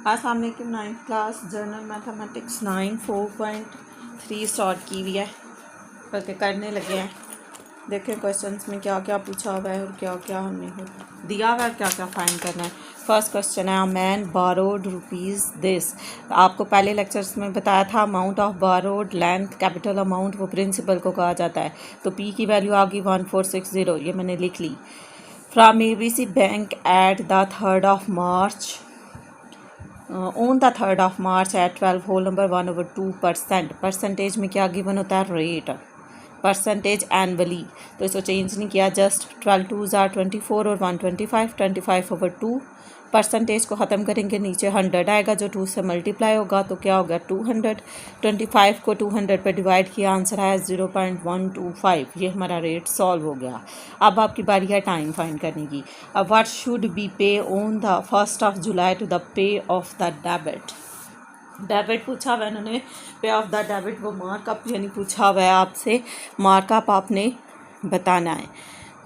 अस्सलाम वालेकुम। 9th class general mathematics 9 4.3 start की हुई है, बल्कि करने लगे हैं। देखें क्वेश्चंस में क्या क्या पूछा हुआ है और क्या क्या हमने दिया हुआ है, क्या क्या फाइंड करना है। फर्स्ट क्वेश्चन है, a man borrowed rupees this. आपको पहले लेक्चर्स में बताया था amount of borrowed length capital amount वो प्रिंसिपल को कहा जाता है। तो पी की वैल्यू आ गई 1460, ये मैंने लिख ली। From ABC bank at the 3rd of March on the 3rd of March at 12 whole number 1/2%। Percentage में क्या गिवन होता है? रेट। परसेंटेज एनअली, तो इसको चेंज नहीं किया, जस्ट 12 2s are 24 और 125, 25/2। परसेंटेज को ख़त्म करेंगे, नीचे 100 आएगा जो 2 से मल्टीप्लाई होगा, तो क्या होगा? 200। 25 को 200 पे डिवाइड किया, आंसर आया 0.125। ये हमारा रेट सॉल्व हो गया। अब आपकी बारी है टाइम फाइंड करने की। अब what should be pay on the 1st of July to the pay off the debit पूछा हुआ है इन्होंने। पे ऑफ द डेबिट वो मार्कअप यानी पूछा हुआ है आपसे, मार्कअप आपने बताना है।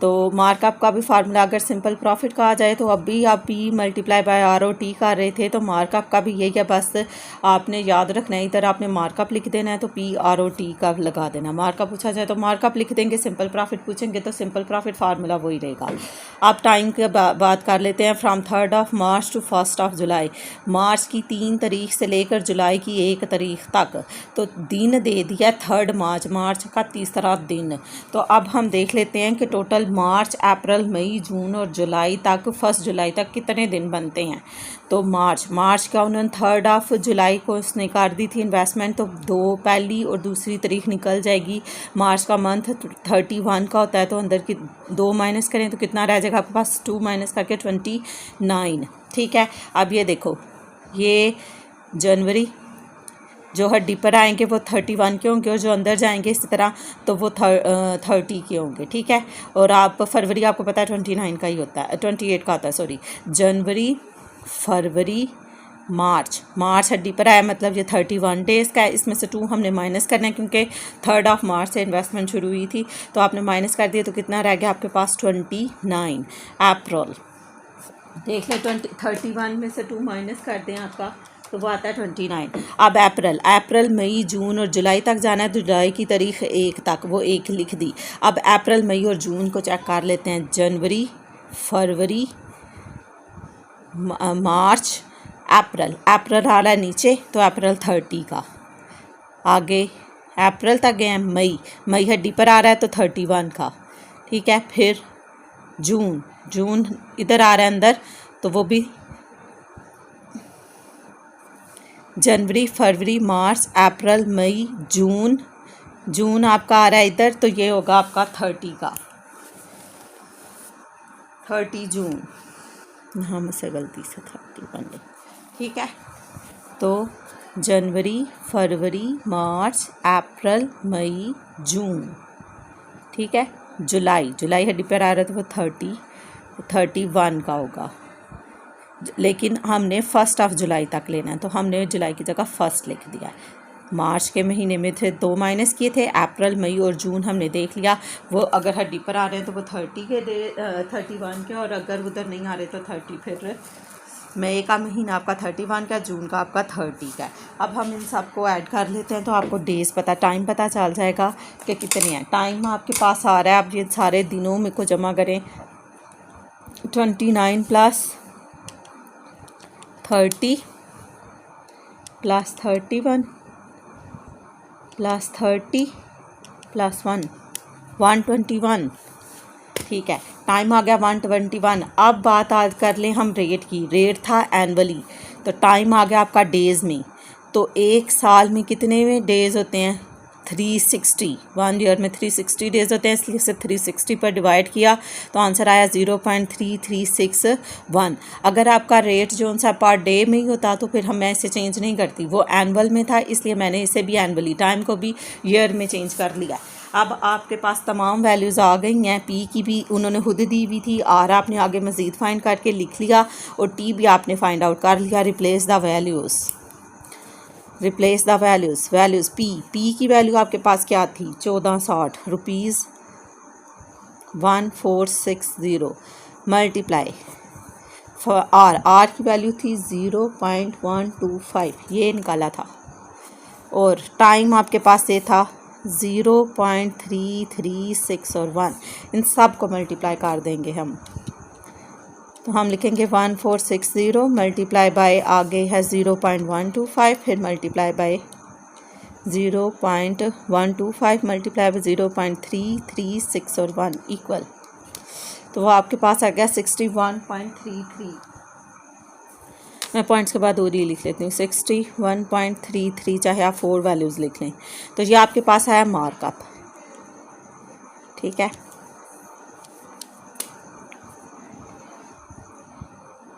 तो मार्कअप का भी फार्मूला अगर सिंपल प्रॉफिट का आ जाए तो अभी आप पी मल्टीप्लाई बाय ROT कर रहे थे, तो मार्कअप का भी यही है, बस आपने याद रखना है। इधर आपने मार्कअप लिख देना है तो PROT का लगा देना। मार्कअप पूछा जाए तो मार्कअप लिख देंगे, सिंपल प्रॉफिट पूछेंगे तो सिंपल प्रॉफिट फार्मूला वही रहेगा। आप टाइम की बात कर लेते हैं। From 3rd of March to 1st of July, March की 3 तारीख से लेकर जुलाई की 1 तारीख तक, तो दिन दे दिया 3rd मार्च, मार्च का तीसरा दिन। तो अब हम देख लेते हैं कि टोटल मार्च अप्रैल मई जून और जुलाई तक 1 जुलाई तक कितने दिन बनते हैं। तो मार्च का उन्होंने 3rd of July को उसने कर दी थी इन्वेस्टमेंट, तो 2 पहली और दूसरी तारीख निकल जाएगी। मार्च का मंथ 31 का होता है, तो अंदर की 2 माइनस करें तो कितना रह जाएगा आपके पास? 2 माइनस करके 29। ठीक है, अब ये देखो, ये जनवरी जो हड्डी पर आएंगे वो 31 के होंगे, और जो अंदर जाएंगे इसी तरह तो वो 30 के होंगे। ठीक है, और आप फरवरी आपको पता है 29 का ही होता है, 28 का होता है, सॉरी। जनवरी, फरवरी, मार्च हड्डी पर आया, मतलब ये 31 डेज़ का है। इसमें से 2 हमने माइनस करना है क्योंकि 3rd of March से इन्वेस्टमेंट शुरू हुई थी, तो आपने माइनस कर दिया, तो कितना रह गया आपके पास? 29। अप्रैल देख लें, 31 में से 2 माइनस कर दें आपका, तो वो आता है 29। अब अप्रैल मई जून और जुलाई तक जाना है, तो जुलाई की तारीख 1 तक, वो 1 लिख दी। अब अप्रैल मई और जून को चेक कर लेते हैं। जनवरी, फरवरी, मार्च, अप्रैल आ रहा है नीचे, तो अप्रैल 30 का। आगे अप्रैल तक गए हैं। मई हड्डी पर आ रहा है तो 31 का। ठीक है, फिर जून इधर आ रहा है अंदर, तो वो भी जनवरी, फरवरी, मार्च, अप्रैल, मई, जून आपका आ रहा है इधर, तो ये होगा आपका 30 का, 30 जून। यहाँ मुझसे गलती से 30 बन गई। ठीक है, तो जनवरी, फरवरी, मार्च, अप्रैल, मई, जून। ठीक है, जुलाई हड्डी पर आ रहा है तो वो 31 का होगा, लेकिन हमने 1st of July तक लेना है, तो हमने जुलाई की जगह 1st लिख दिया। मार्च के महीने में थे 2 माइनस किए थे, अप्रैल, मई और जून हमने देख लिया। वो अगर हड्डी पर आ रहे हैं तो वो 31 के, और अगर उधर नहीं आ रहे तो 30। फिर मई का महीना आपका 31 का, जून का आपका 30 का। अब हम इन सब को ऐड कर लेते हैं, तो आपको डेज़ टाइम पता चल जाएगा कि कितने हैं। टाइम आपके पास आ रहा है, आप ये सारे दिनों में को जमा करें। 29 प्लस 30 प्लस 31 प्लस 30 प्लस 121। ठीक है, टाइम आ गया 121। अब बात आज कर लें हम रेट की। रेट था एनअली, तो टाइम आ गया आपका डेज़ में। तो एक साल में कितने में डेज़ होते हैं? 360। 1 ईयर में 360 डेज़ होते हैं, इसलिए से 360 पर डिवाइड किया, तो आंसर आया 0.3361। अगर आपका रेट जो सा पर डे में ही होता तो फिर मैं इसे चेंज नहीं करती, वो एनुअल में था इसलिए मैंने इसे भी एनुअली, टाइम को भी ईयर में चेंज कर लिया। अब आपके पास तमाम वैल्यूज़ आ गई हैं। पी की भी उन्होंने खुद दी हुई थी, आर आपने आगे मज़ीद फाइंड करके लिख लिया, और टी भी आपने फाइंड आउट कर लिया। Replace the values. पी की वैल्यू आपके पास क्या थी? 1460 रुपीज़ 1460 मल्टीप्लाई आर की वैल्यू थी 0.125, ये निकाला था, और टाइम आपके पास ये था 0.336 और 1, इन सब को मल्टीप्लाई कर देंगे हम। तो हम लिखेंगे 1460 मल्टीप्लाई बाय, आगे है 0.125, फिर मल्टीप्लाई बाय 0.125 मल्टीप्लाई बाय 0.336 और 1 इक्वल, तो वो आपके पास आ गया 61.33। मैं पॉइंट्स के बाद और ही लिख लेती हूँ 61.33, चाहे आप 4 वैल्यूज़ लिख लें। तो ये आपके पास आया मार्कअप, ठीक है।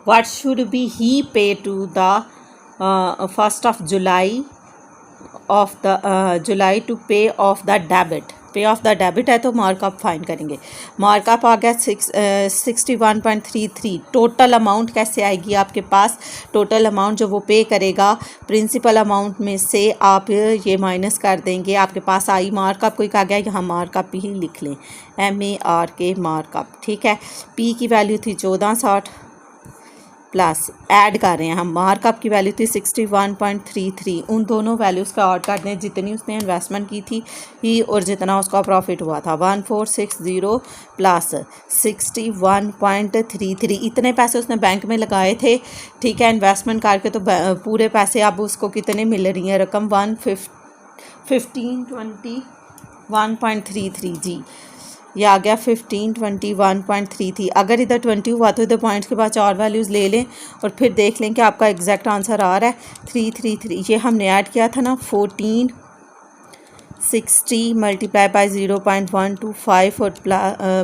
What should be he pay to the 1st of July to pay off the debit, pay off the debit है तो मार्कअप फाइंड करेंगे। मार्कअप आ गया 61.33। टोटल अमाउंट कैसे आएगी आपके पास, टोटल अमाउंट जो वो पे करेगा प्रिंसिपल अमाउंट में से आप ये माइनस कर देंगे, आपके पास आई मार्कअप कोई कहा गया, यहाँ मार्कअप ही लिख लें, MARK मार्कअप, ठीक है। P की वैल्यू थी 1460 प्लस ऐड कर रहे हैं हम, मार्कअप की वैल्यू थी 61.33, उन दोनों वैल्यूज़ का ऐड कर दें जितनी उसने इन्वेस्टमेंट की थी ही और जितना उसका प्रॉफिट हुआ था। 1460 प्लस 61.33, इतने पैसे उसने बैंक में लगाए थे, ठीक है, इन्वेस्टमेंट करके, तो पूरे पैसे अब उसको कितने मिल रही हैं रकम, 1521.33 जी, ये आ गया 1521.33। अगर इधर 20 हुआ तो इधर पॉइंट्स के बाद 4 वैल्यूज़ ले लें और फिर देख लें कि आपका एग्जैक्ट आंसर आ रहा है 333। ये हमने ऐड किया था ना 1460 मल्टीप्लाई बाय 0.125 और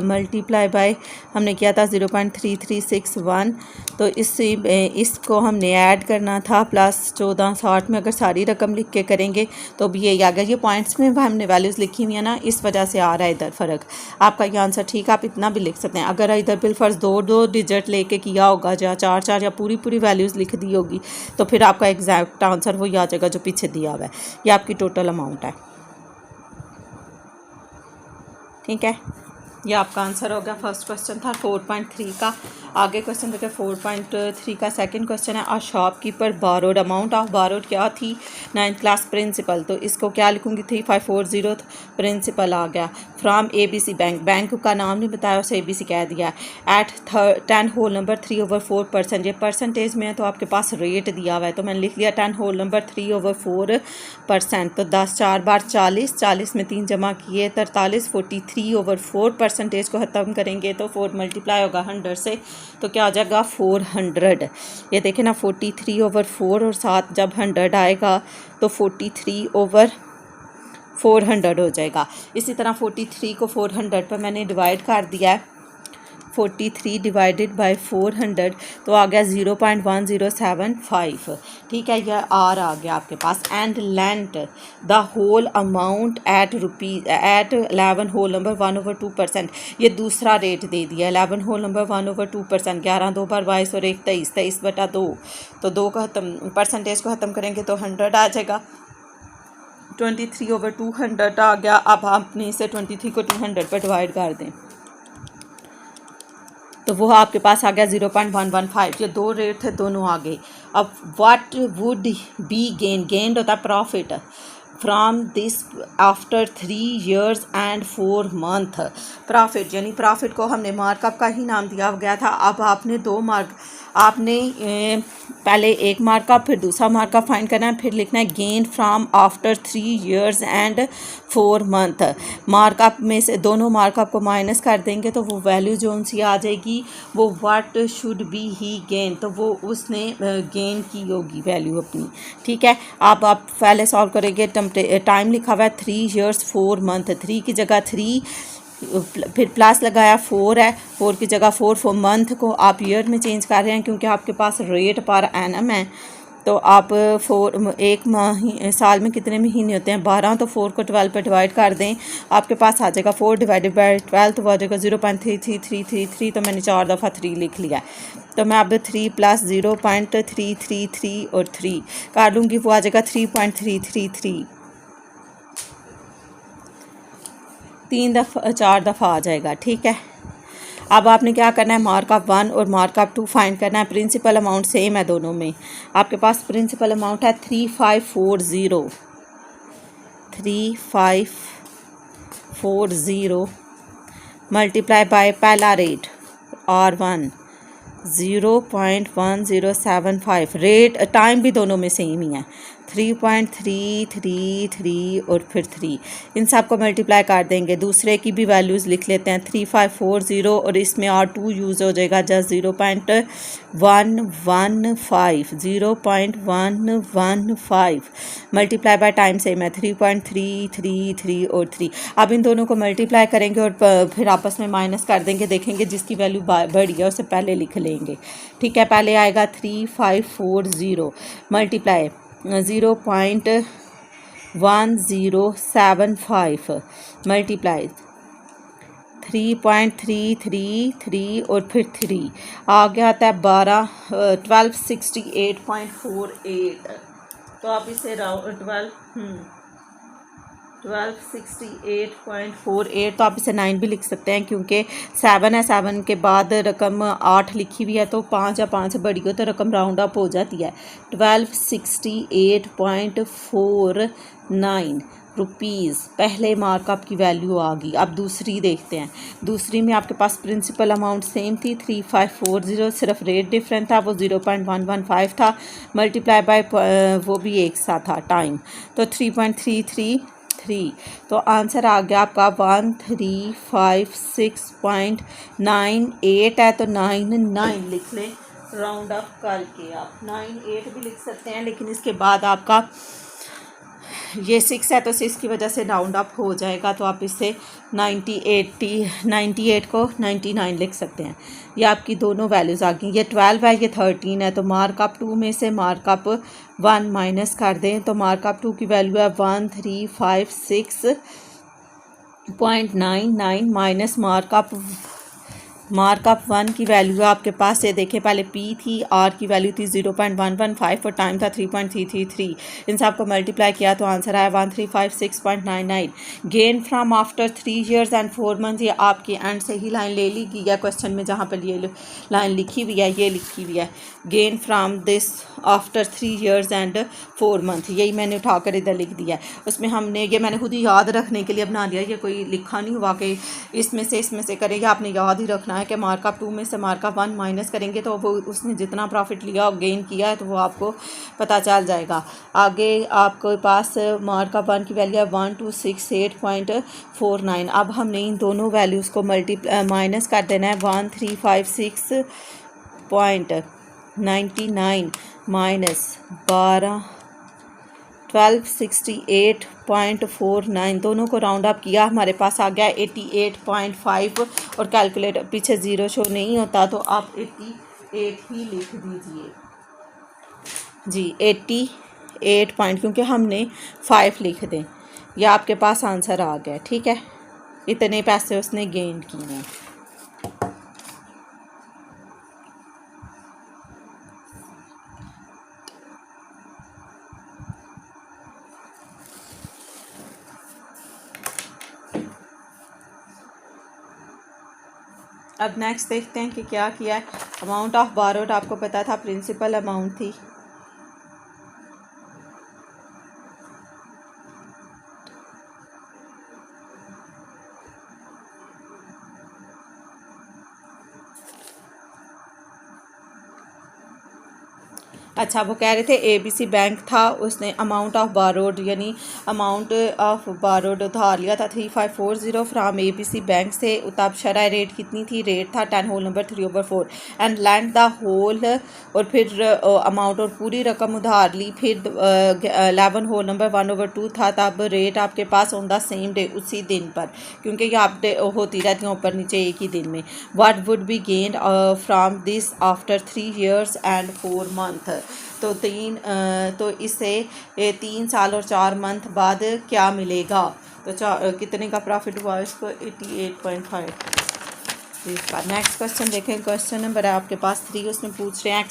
मल्टीप्लाई बाय हमने किया था 0.3361, तो इसको हमने ऐड करना था प्लस 1460 में, अगर सारी रकम लिख के करेंगे तो भी यही आ गया। ये पॉइंट्स में हमने वैल्यूज़ लिखी हुई है ना, इस वजह से आ रहा है इधर फ़र्क। आपका ये आंसर ठीक है, आप इतना भी लिख सकते हैं। अगर इधर बिलफर्ज 2 डिजिट लेके किया होगा या 4 या पूरी वैल्यूज़ लिख दी होगी तो फिर आपका एग्जैक्ट आंसर वही आ जाएगा जो पीछे दिया हुआ है। ये आपकी टोटल अमाउंट है, ठीक है। ये आपका आंसर हो गया। फर्स्ट क्वेश्चन था 4.3 का। आगे क्वेश्चन देखिए 4.3 का सेकंड क्वेश्चन है, a shopkeeper borrowed, amount of borrowed क्या थी 9th क्लास प्रिंसिपल, तो इसको क्या लिखूंगी 3540 प्रिंसिपल आ गया, फ्रॉम ABC बैंक, बैंक का नाम नहीं बताया उसे ABC कह दिया, एट 10 होल नंबर 3/4%, ये परसेंटेज में है तो आपके पास रेट दिया हुआ है तो मैंने लिख लिया 10 होल नंबर 3/4%, तो 10 4 बार 40, 40 में 3 जमा किए 43, 43/4% को ख़त्म करेंगे तो 4 मल्टीप्लाई होगा 100 से, तो क्या आ जाएगा 400। ये देखें ना 43/4 और साथ जब 100 आएगा तो 43/400 हो जाएगा। इसी तरह 43 को 400 पर मैंने डिवाइड कर दिया है, 43 डिवाइडेड बाय 400 तो आ गया 0.1075, ठीक है, यह आर आ गया आपके पास। And lent the whole amount at 11 whole number 1/2%, ये दूसरा रेट दे दिया 11 होल नंबर 1/2%, 11 2 बार 22 और 1 23, 23/2, तो 2 का ख़त्म परसेंटेज को ख़त्म करेंगे तो 100 आ जाएगा, 23/200 आ गया। अब आपने इसे 23 को 200 पर डिवाइड कर दें तो वो आपके पास आ गया 0.115, ये 2 रेट थे दोनों आ गए। अब व्हाट वुड बी गेन होता है profit from this after 3 years and 4 month, profit यानी प्रॉफिट को हमने मार्कअप का ही नाम दिया गया था। अब आपने पहले एक मार्कअप फिर दूसरा मार्कअप फाइंड करना है, फिर लिखना है gain from after 3 years and 4 month। Markup में से दोनों मार्कअप को माइनस कर देंगे तो वो वैल्यू जो उनसी आ जाएगी वो what should be he gain, तो वो उसने गेन की होगी वैल्यू अपनी, ठीक है। आप पहले सॉल्व करेंगे, टाइम लिखा हुआ है 3 years 4 month, 3 की जगह 3 फिर प्लस लगाया 4 है, 4 की जगह 4 मंथ को आप ईयर में चेंज कर रहे हैं क्योंकि आपके पास रेट पर एनम है, तो आप 1 साल में कितने महीने होते हैं 12, तो 4 को 12 पर डिवाइड कर दें, आपके पास आ जाएगा 4 डिवाइडेड बाई 12 तो आ जाएगा 0.3333, तो मैंने 4 दफ़ा 3 लिख लिया। तो मैं अब 3 प्लस 0.333 और 3 कर लूँगी, वो आ जाएगा 3.333, 4 दफ़ा आ जाएगा, ठीक है। अब आपने क्या करना है, मार्कअप 1 और मार्कअप 2 फाइंड करना है। प्रिंसिपल अमाउंट सेम है दोनों में। आपके पास प्रिंसिपल अमाउंट है 3540 मल्टीप्लाई बाय पहला रेट R1 0.1075। रेट टाइम भी दोनों में सेम ही है, 3.333 और फिर 3, इन सब को मल्टीप्लाई कर देंगे। दूसरे की भी वैल्यूज़ लिख लेते हैं, 3540 और इसमें R2 यूज़ हो जाएगा just 0.115 multiply by time same है 3.333 और 3। अब इन दोनों को मल्टीप्लाई करेंगे और फिर आपस में माइनस कर देंगे, देखेंगे जिसकी वैल्यू बड़ी है उसे पहले लिख लेंगे। ठीक है, पहले आएगा 3540 मल्टीप्लाई 0.1075 मल्टीप्लाई 3.333 और फिर 3 आगे आता है 1268.48। तो आप इसे 1268.48 तो आप इसे 9 भी लिख सकते हैं, क्योंकि 7 है, 7 के बाद रकम 8 लिखी हुई है, तो 5 या 5 से बड़ी हो तो रकम राउंड अप हो जाती है। 1268.49 रुपीज़ पहले मार्कअप की वैल्यू आ गई। अब दूसरी देखते हैं। दूसरी में आपके पास प्रिंसिपल अमाउंट सेम थी 3540, सिर्फ रेट डिफरेंट था, वो 0.115 था, मल्टीप्लाई बाय वो भी एक सा था टाइम, तो 3.333। तो आंसर आ गया आपका 1356.98 है, तो 99 लिख लें राउंड अप करके। आप 98 भी लिख सकते हैं, लेकिन इसके बाद आपका ये 6 है तो 6 की वजह से राउंड अप हो जाएगा, तो आप इससे 98 को 99 लिख सकते हैं। ये आपकी दोनों वैल्यूज़ आ गई। ये 12 है, ये 13 है, तो मार्कअप 2 में से मार्कअप 1 माइनस कर दें, तो मार्कअप 2 की वैल्यू है 1356.99 माइनस मार्कअप 1 की वैल्यू आपके पास ये देखें, पहले P थी, R की वैल्यू थी 0.115 और टाइम था 3.333। इन सब को मल्टीप्लाई किया तो आंसर आया 1356.99। Gain from after 3 years and 4 months, ये आपकी एंड से ही लाइन ले ली गई है क्वेश्चन में, जहाँ पर ये लाइन लिखी हुई है, ये लिखी हुई है gain from this after 3 years and 4 months, यही मैंने उठाकर इधर लिख दिया है। उसमें हमने ये मैंने खुद ही याद रखने के लिए बना दिया, ये कोई लिखा नहीं हुआ कि इसमें से करेंगे, आपने याद ही रखना है कि मार्कअप 2 में से मार्कअप 1 माइनस करेंगे तो वो उसने जितना प्रॉफिट लिया और गेन किया है तो वो आपको पता चल जाएगा। आगे आपके पास मार्कअप 1 की वैल्यू है 1268.49। अब हमने इन दोनों वैल्यूज़ को माइनस कर देना है 1356.99 माइनस 1268.49, दोनों को राउंड अप किया, हमारे पास आ गया 88.5 और कैलकुलेटर पीछे ज़ीरो शो नहीं होता तो आप 88 ही लिख दीजिए जी, 88 पॉइंट, क्योंकि हमने 5 लिख दें। यह आपके पास आंसर आ गया। ठीक है, इतने पैसे उसने गेन किए हैं। अब नेक्स्ट देखते हैं कि क्या किया है। अमाउंट ऑफ बारोड आपको पता था प्रिंसिपल अमाउंट थी, अच्छा वो कह रहे थे ABC बैंक था, उसने अमाउंट ऑफ बारोड यानी अमाउंट ऑफ बारोड उधार लिया था 3540 फ्राम ABC बैंक से। तब शरह रेट कितनी थी, रेट था 10 whole number 3/4 and land the whole, और फिर अमाउंट और पूरी रकम उधार ली, फिर 11 होल नंबर 1/2 था। तब रेट आपके pass on the same day, उसी दिन पर, क्योंकि ये अपडेट होती रहती हैं ऊपर नीचे एक ही दिन में। What would be gained from this after 3 years and 4 month, तो इससे 3 साल और 4 मंथ बाद क्या मिलेगा, तो कितने का प्रॉफिट हुआ इसको 88.5। इसका नेक्स्ट क्वेश्चन देखें। क्वेश्चन नंबर है आपके पास 3, उसमें पूछ रहे हैं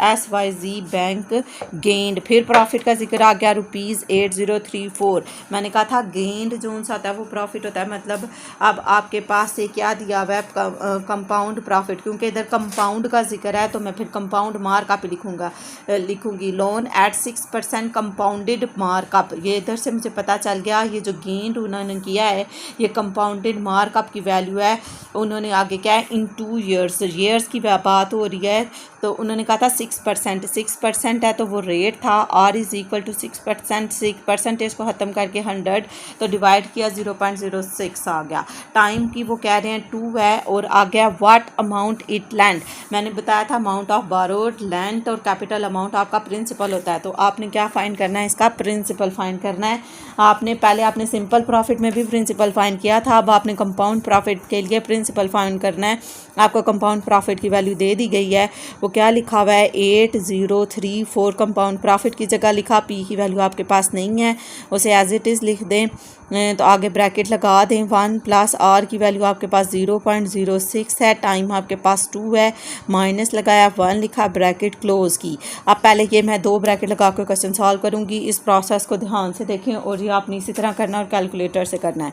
XYZ बैंक गेंड, फिर प्रॉफिट का जिक्र आ गया ₹8034। मैंने कहा था गेंड जो सा आता है वो प्रॉफिट होता है, मतलब अब आपके पास से क्या दिया हुआ है कंपाउंड प्रॉफिट, क्योंकि इधर कंपाउंड का जिक्र है तो मैं फिर कंपाउंड मार्कअप लिखूंगी लोन एट 6% कंपाउंडेड मार्कअप। ये इधर से मुझे पता चल गया ये जो गेंड उन्होंने किया है ये कंपाउंडेड मार्कअप की वैल्यू है। उन्होंने आगे क्या है इन 2 ईयर्स की बात हो रही है, तो उन्होंने कहा था 6% है तो वो रेट था R इज़ इक्वल टू 6%, 6% को ख़त्म करके 100 तो डिवाइड किया 0.06 आ गया। टाइम की वो कह रहे हैं 2 है और आ गया व्हाट अमाउंट इट लैंड। मैंने बताया था अमाउंट ऑफ बारोड लैंड और कैपिटल अमाउंट आपका प्रिंसिपल होता है, तो आपने क्या फाइंड करना है, इसका प्रिंसिपल फाइंड करना है। आपने सिंपल प्रॉफिट में भी प्रिंसिपल फाइंड किया था, अब आपने कंपाउंड प्रॉफिट के लिए प्रिंसिपल फाइंड करना है। आपको कंपाउंड प्रॉफिट की वैल्यू दे दी गई है, वो क्या लिखा हुआ है 8034 कंपाउंड प्रॉफिट की जगह लिखा, पी की वैल्यू आपके पास नहीं है उसे एज इट इज़ लिख दें, तो आगे ब्रैकेट लगा दें। 1 प्लस आर की वैल्यू आपके पास 0.06 है, टाइम आपके पास 2 है, माइनस लगाया 1 लिखा, ब्रैकेट क्लोज की। अब पहले ये मैं 2 ब्रैकेट लगा कर क्वेश्चन सॉल्व करूँगी, इस प्रोसेस को ध्यान से देखें और ये आपने इसी तरह करना और कैलकुलेटर से करना है।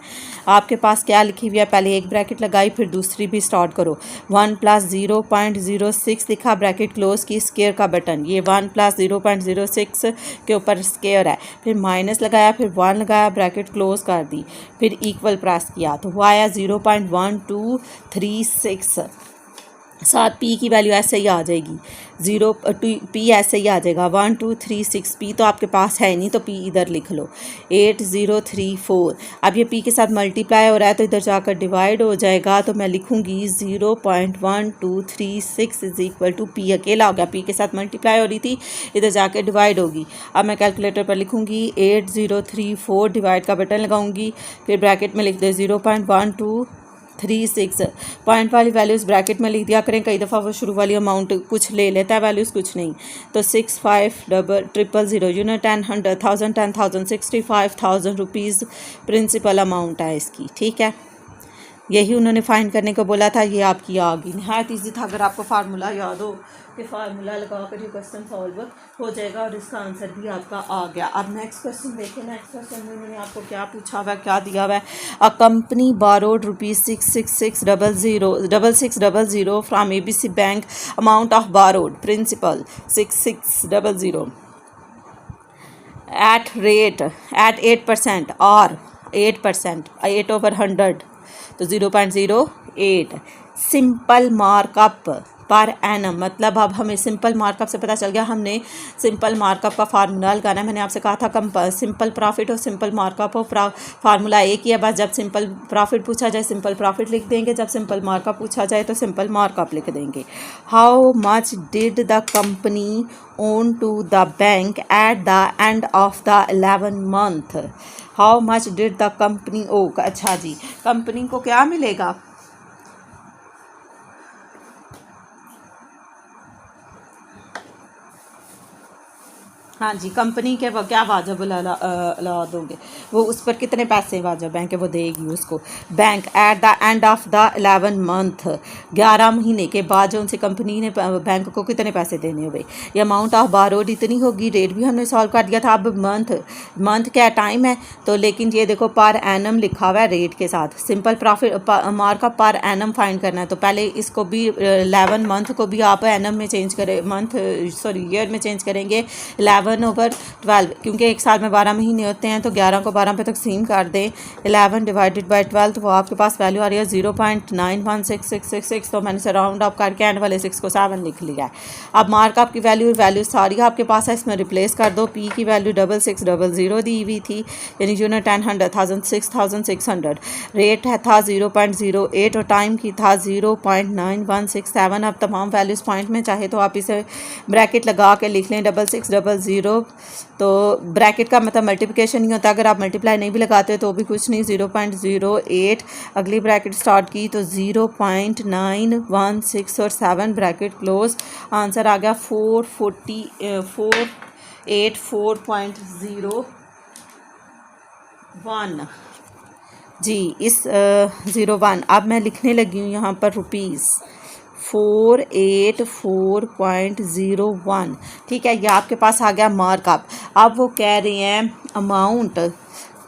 आपके पास क्या लिखी हुई है, पहले एक ब्रैकेट लगाई फिर दूसरी भी स्टार्ट करो। 1 प्लस 0.06 लिखा, ब्रैकेट क्लोज की, स्केयर का बटन, ये 1 प्लस 0.06 के ऊपर स्केयर है, फिर माइनस लगाया फिर 1 लगाया, ब्रैकेट क्लोज कर दी, फिर इक्वल प्रेस किया तो वो आया 0.1236। साथ पी की वैल्यू ऐसे ही आ जाएगी, पी ऐसे ही आ जाएगा 1236। पी तो आपके पास है नहीं तो पी इधर लिख लो 8034। अब ये पी के साथ मल्टीप्लाई हो रहा है तो इधर जाकर डिवाइड हो जाएगा, तो मैं लिखूंगी 0.1236 इज इक्वल टू पी अकेला हो गया, पी के साथ मल्टीप्लाई हो रही थी इधर जाकर डिवाइड होगी। अब मैं कैलकुलेटर पर लिखूंगी 8034, डिवाइड का बटन लगाऊंगी, फिर ब्रैकेट में लिख दे 0.1236, पॉइंट वाली वैल्यूज़ ब्रैकेट में लिख दिया करें, कई दफ़ा वो शुरू वाली अमाउंट कुछ ले लेता है वैल्यूज़ कुछ नहीं, तो 650000 यूनिट 10 100 1000 10,000 65,000 रुपीज़ प्रिंसिपल अमाउंट है इसकी। ठीक है, यही उन्होंने फाइंड करने को बोला था, ये आपकी आ गई। नहायत ईजी था, अगर आपको फार्मूला याद हो कि फार्मूला लगा कर ये क्वेश्चन सॉल्व हो जाएगा और इसका आंसर भी आपका आ गया। अब नेक्स्ट क्वेश्चन देखिए, नेक्स्ट क्वेश्चन में उन्होंने आपको क्या पूछा हुआ है, क्या दिया हुआ है। A company borrowed ₹66600 from ABC bank, amount of borrowed principal 6600 at 8% और 8%, 8/100 तो 0.08। सिंपल मार्कअप पर एनम, मतलब अब हमें सिंपल मार्कअप से पता चल गया, हमने सिंपल मार्कअप का फार्मूला लगाना है। मैंने आपसे कहा था सिंपल प्रॉफिट और सिंपल मार्कअप हो फार्मूला एक ही है, बस जब सिंपल प्रॉफिट पूछा जाए सिंपल प्रॉफिट लिख देंगे, जब सिंपल मार्कअप पूछा जाए तो सिंपल मार्कअप लिख देंगे। How much did the company own to the bank at the end of the 11 month। How much did the company owe, अच्छा जी, कंपनी को क्या मिलेगा, हाँ जी, कंपनी के वो क्या वाजब ला दोगे, वो उस पर कितने पैसे वाजब हैं कि वो देगी उसको। Bank at the end of the 11 month, 11 महीने के बाद जो उनसे कंपनी ने बैंक को कितने पैसे देने हुए। ये अमाउंट ऑफ बारोड इतनी होगी, रेट भी हमने सॉल्व कर दिया था। अब मंथ क्या टाइम है तो, लेकिन ये देखो पर एनम लिखा हुआ है रेट के साथ। Simple profit markup per annum find करना है, तो पहले इसको भी 11 month को भी आप एनम में चेंज करें, ईयर में चेंज करेंगे 11/12, क्योंकि एक साल में 12 महीने होते हैं, तो 11 को 12 पे तकसीम कर दें 11 डिवाइडेड बाई 12, तो वो आपके पास वैल्यू आ रही है 0.916666। तो मैंने से राउंड अप करके एंड वाले 6 को 7 लिख लिया है। अब मार्कअप की वैल्यू सारी आपके पास है, इसमें रिप्लेस कर दो। पी की वैल्यू 6600 दी हुई थी, यानी यूनिट 10 100 1000 6600, रेट है था 0.08 और टाइम की था 0.9167। अब तमाम वैल्यूज़ पॉइंट में चाहे तो आप इसे ब्रैकेट लगा के लिख लें 6600, तो ब्रैकेट का मतलब मल्टीप्लिकेशन नहीं होता, अगर आप मल्टीप्लाई नहीं भी लगाते तो भी कुछ नहीं। 0.08 अगली ब्रैकेट स्टार्ट की तो 0.916 और 7 ब्रैकेट क्लोज, आंसर आ गया 484.01। जी इस 01 अब मैं लिखने लगी हूँ यहाँ पर रुपीज़ 484.01। ठीक है, ये आपके पास आ गया मार्कअप। अब वो कह रहे हैं amount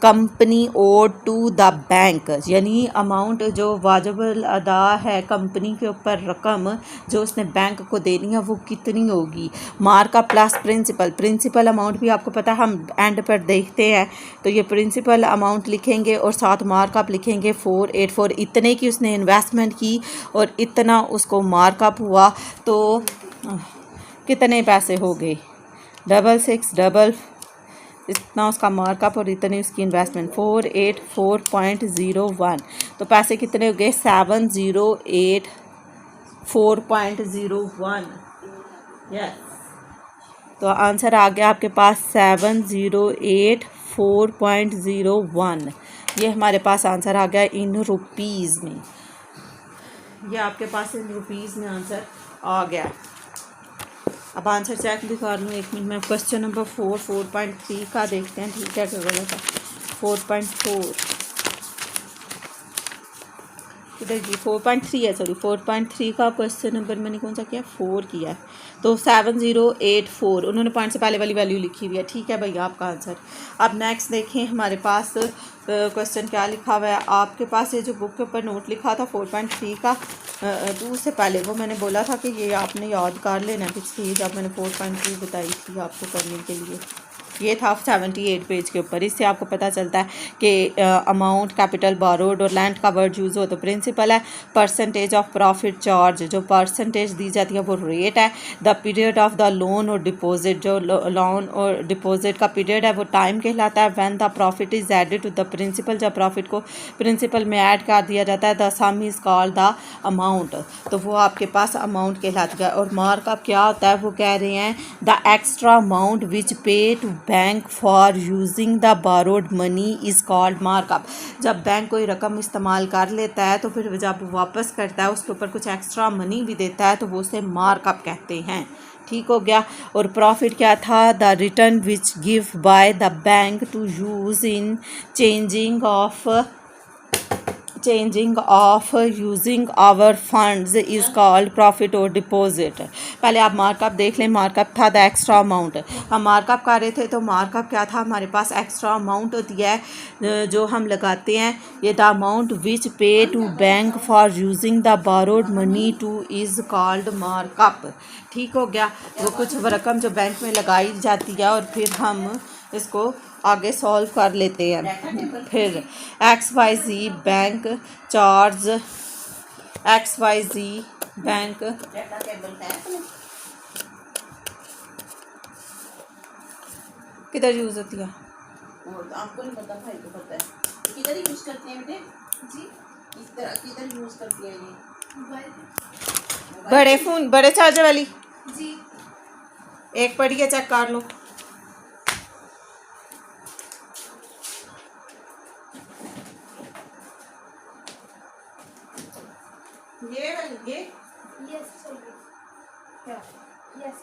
company owed to the bank, यानी अमाउंट जो वाजिबुल अदा है कंपनी के ऊपर, रकम जो उसने बैंक को देनी है वो कितनी होगी। Markup plus principal, principal amount भी आपको पता है हम एंड पर देखते हैं, तो ये प्रिंसिपल अमाउंट लिखेंगे और साथ मार्कअप लिखेंगे 484। इतने की उसने इन्वेस्टमेंट की और इतना उसको मार्कअप हुआ, तो कितने पैसे हो गए 66 इतना उसका मार्कअप और इतनी उसकी इन्वेस्टमेंट 484.01। तो पैसे कितने हो गए 708.4.01। यस, तो आंसर आ गया आपके पास 708.4.01। ये हमारे पास आंसर आ गया इन रुपीज़ में। ये आपके पास इन रुपीज़ में आंसर आ गया। अब आंसर चेक भी कर लूँ, एक मिनट में। क्वेश्चन नंबर 4.3 का देखते हैं, ठीक है क्या गलत है। 4.4 इधर जी 4.3 है, सॉरी 4.3 का क्वेश्चन नंबर मैंने कौन सा किया 4 किया है, तो 7084 उन्होंने पॉइंट से पहले वाली वैल्यू लिखी हुई है। ठीक है भैया आपका आंसर। अब नेक्स्ट देखें हमारे पास क्वेश्चन क्या लिखा हुआ है। आपके पास ये जो बुक के ऊपर नोट लिखा था 4.3 का 2 से पहले, वो मैंने बोला था कि ये आपने याद कर लेना पिछली जब मैंने 4.2 बताई थी आपको करने के लिए। ये था 78 पेज के ऊपर। इससे आपको पता चलता है कि अमाउंट, कैपिटल बोरोड और लैंड का वर्ड यूज़ हो तो प्रिंसिपल है। परसेंटेज ऑफ प्रॉफिट चार्ज, जो परसेंटेज दी जाती है वो रेट है। The period of the loan और डिपॉजिट, जो लोन और डिपॉजिट का पीरियड है वो टाइम कहलाता है। When the profit is added to the principal, जब प्रॉफिट को प्रिंसिपल में ऐड कर दिया जाता है। The sum is called the amount, तो वो आपके पास अमाउंट कहलाती है। और मार्कअप क्या होता है वो कह रहे हैं the extra amount which pay to bank for using the borrowed money is called markup. जब बैंक कोई रकम इस्तेमाल कर लेता है तो फिर जब वापस करता है उसके ऊपर कुछ एक्स्ट्रा मनी भी देता है तो वो उसे मार्कअप कहते हैं। ठीक हो गया। और प्रॉफिट क्या था, the return which give by the bank to use in changing of using our funds is called profit और डिपॉजिट। पहले आप मार्कअप देख लें। मार्कअप था द एक्स्ट्रा अमाउंट। हम मार्कअप कर रहे थे तो मार्कअप क्या था, हमारे पास एक्स्ट्रा अमाउंट होती है जो हम लगाते हैं। ये the amount which pay to bank for using the borrowed money to is called markup. ठीक हो गया। वो कुछ रकम जो बैंक में लगाई जाती है और फिर हम इसको आगे सॉल्व कर लेते हैं। फिर XYZ bank charge, XYZ bank किधर यूज़ होती है, आपको नहीं पता, भाई को पता है। किधर यूज़ करते हैं बेटे जी, इस तरह किधर यूज़ करते हैं ये बड़े फ़ोन, बड़े चार्जर वाली जी। एक पड़ी है, चेक कर लो। ये वाली, ये यस क्या यस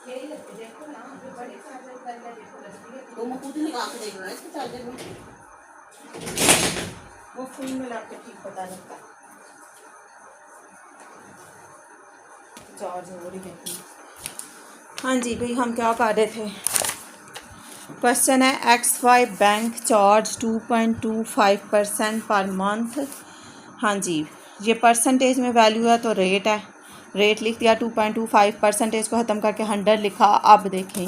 यही लगते, देखो ना बड़े चार्जर का देखो तो मैं खुद निकाल के देख रहा है इसके चार्जर में, वो फुल मिला के ठीक पता लगता चार्ज हो रही है। हाँ जी भाई, हम क्या कर रहे थे। क्वेश्चन है XY bank charge 2.25% per month. हाँ जी, ये परसेंटेज में वैल्यू है तो रेट है, रेट लिख दिया 2.25, परसेंटेज को ख़त्म करके 100 लिखा। अब देखें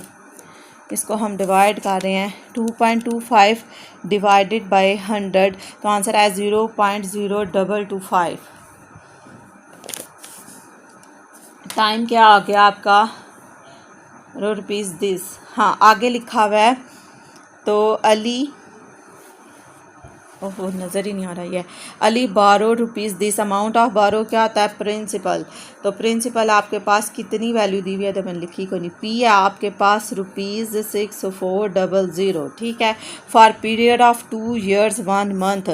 इसको हम डिवाइड कर रहे हैं, 2.25 डिवाइडेड बाय 100, तो आंसर है 0.0225। टाइम क्या आ गया आपका रुपीज़ दिस। हाँ आगे लिखा हुआ है तो अली, ओहो नज़र ही नहीं आ रहा है, अली बारो रुपीज़ दिस। अमाउंट ऑफ बारो क्या होता है, प्रिंसिपल। तो प्रिंसिपल आपके पास कितनी वैल्यू दी हुई है तो मैंने लिखी को नहीं। पी है आपके पास ₹6400। ठीक है। For period of 2 years 1 month,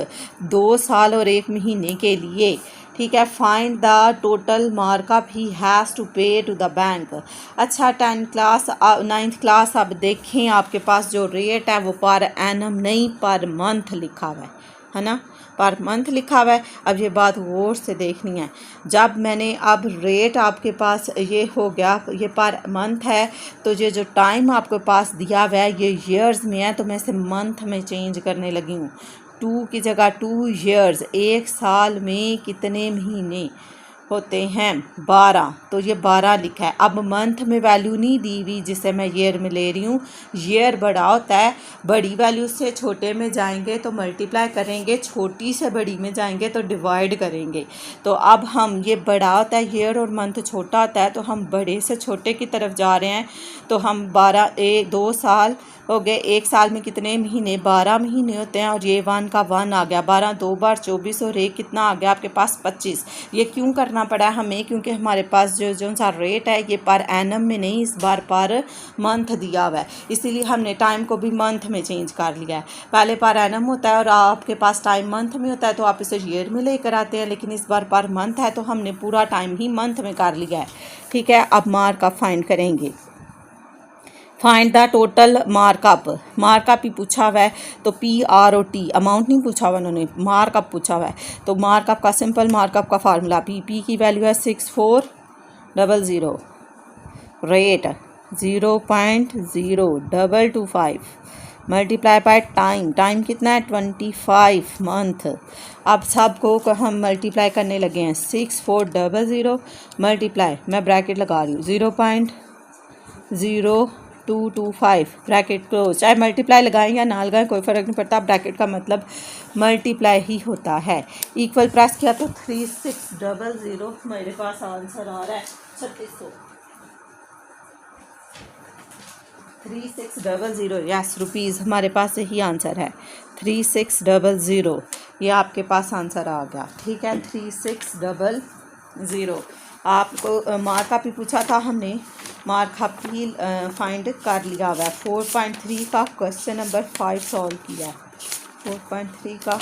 2 साल और 1 महीने के लिए। ठीक है। Find the total markup he has to pay to the bank. अच्छा 9th क्लास, अब देखें आपके पास जो रेट है वो पर एनम नहीं पर मंथ लिखा हुआ है ना, पर मंथ लिखा हुआ है। अब ये बात गौर से देखनी है। जब मैंने अब रेट आपके पास ये हो गया, ये पर मंथ है, तो ये जो टाइम आपके पास दिया हुआ है ये ईयर्स में है, तो मैं इसे मंथ में चेंज करने लगी हूँ। 2 की जगह 2 ईयर्स, 1 साल में कितने महीने होते हैं 12, तो ये 12 लिखा है। अब मंथ में वैल्यू नहीं दी हुई जिसे मैं ईयर में ले रही हूँ। ईयर बड़ा होता है, बड़ी वैल्यू से छोटे में जाएंगे तो मल्टीप्लाई करेंगे, छोटी से बड़ी में जाएंगे तो डिवाइड करेंगे। तो अब हम ये बड़ा होता है ईयर और मंथ छोटा होता है, तो हम बड़े से छोटे की तरफ जा रहे हैं। तो हम 2 साल हो गए, 1 साल में कितने महीने 12 महीने होते हैं, और ये 1 का 1 आ गया, 12 2 बार 24 और 1 कितना आ गया आपके पास 25। ये क्यों करना पड़ा हमें, क्योंकि हमारे पास जो सा रेट है ये पर एनम में नहीं, इस बार पर मंथ दिया हुआ है, इसीलिए हमने टाइम को भी मंथ में चेंज कर लिया है। पहले पर एनम होता है और आपके पास टाइम मंथ में होता है तो आप इसे ईयर में लेकर आते हैं, लेकिन इस बार पर मंथ है तो हमने पूरा टाइम ही मंथ में कर लिया है। ठीक है, अब मार्कअप फाइंड करेंगे। Find the total markup, markup ही पूछा हुआ है, तो PROT, अमाउंट नहीं पूछा हुआ उन्होंने, मार्कअप पूछा हुआ है। तो मार्कअप का सिंपल मार्कअप का फार्मूला पी की वैल्यू है 6400, रेट 0.0225 मल्टीप्लाई बाय टाइम कितना है 25 मंथ। अब सबको हम मल्टीप्लाई करने लगे हैं, 6400 मल्टीप्लाई, मैं ब्रैकेट लगा रही हूँ 0.0225 ब्रैकेट क्लोज। चाहे मल्टीप्लाई लगाएं या ना लगाएं कोई फ़र्क नहीं पड़ता, ब्रैकेट का मतलब मल्टीप्लाई ही होता है। इक्वल प्रेस किया तो 3600 मेरे पास आंसर आ रहा है 3600। 3600 यस रुपीज़, हमारे पास यही आंसर है 3600, ये आपके पास आंसर आ गया। ठीक है, 3600। आपको मार्कअप ही पूछा था हमने, मार्कअप ही फाइंड कर लिया हुआ है। 4.3 का क्वेश्चन नंबर 5 सॉल्व किया है। 4.3 का